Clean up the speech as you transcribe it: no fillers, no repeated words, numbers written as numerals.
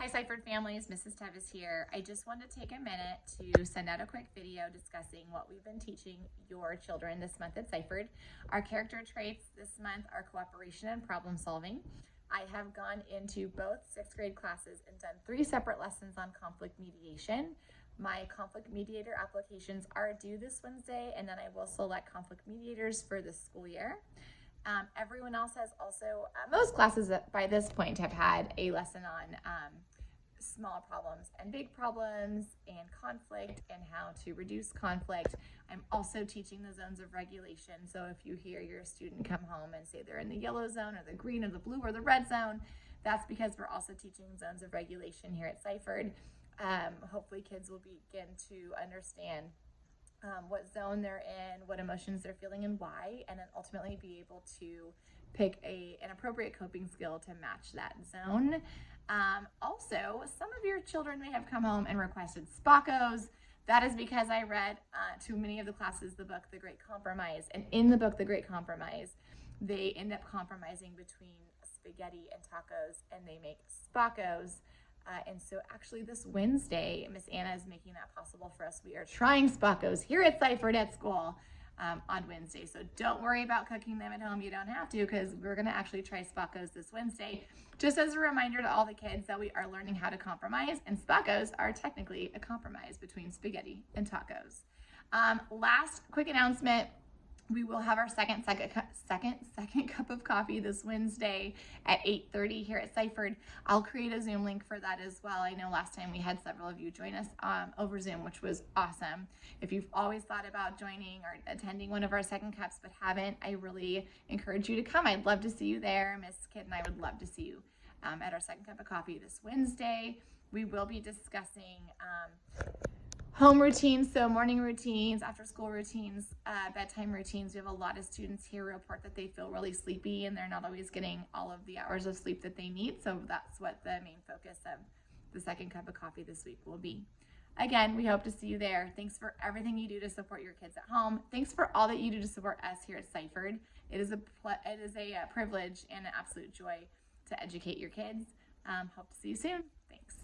Hi Seifert families, Mrs. Tevis here. I just wanted to take a minute to send out a quick video discussing what we've been teaching your children this month at Seifert. Our character traits this month are cooperation and problem solving. I have gone into both 6th grade classes and done 3 separate lessons on conflict mediation. My conflict mediator applications are due this Wednesday, and then I will select conflict mediators for this school year. Everyone else has also, most classes by this point have had a lesson on small problems and big problems and conflict and how to reduce conflict. I'm also teaching the zones of regulation. So if you hear your student come home and say they're in the yellow zone or the green or the blue or the red zone, that's because we're also teaching zones of regulation here at Seifert. Hopefully kids will begin to understand what zone they're in, what emotions they're feeling and why, and then ultimately be able to pick an appropriate coping skill to match that zone. Also, some of your children may have come home and requested Spacos. That is because I read to many of the classes the book The Great Compromise, and in the book The Great Compromise, they end up compromising between spaghetti and tacos, and they make Spacos. And so actually this Wednesday, Miss Anna is making that possible for us. We are trying Spacos here at Seifert at school on Wednesday. So don't worry about cooking them at home. You don't have to, because we're going to actually try Spacos this Wednesday. Just as a reminder to all the kids that we are learning how to compromise, and Spacos are technically a compromise between spaghetti and tacos. Last quick announcement. We will have our second cup of coffee this Wednesday at 8:30 here at Seifert. I'll create a Zoom link for that as well. I know last time we had several of you join us over Zoom, which was awesome. If you've always thought about joining or attending one of our second cups but haven't, I really encourage you to come. I'd love to see you there. Miss Kidd and I would love to see you at our second cup of coffee this Wednesday. We will be discussing home routines, so morning routines, after school routines, bedtime routines. We have a lot of students here report that they feel really sleepy and they're not always getting all of the hours of sleep that they need. So that's what the main focus of the second cup of coffee this week will be. Again, we hope to see you there. Thanks for everything you do to support your kids at home. Thanks for all that you do to support us here at Seifert. It is a privilege and an absolute joy to educate your kids. Hope to see you soon. Thanks.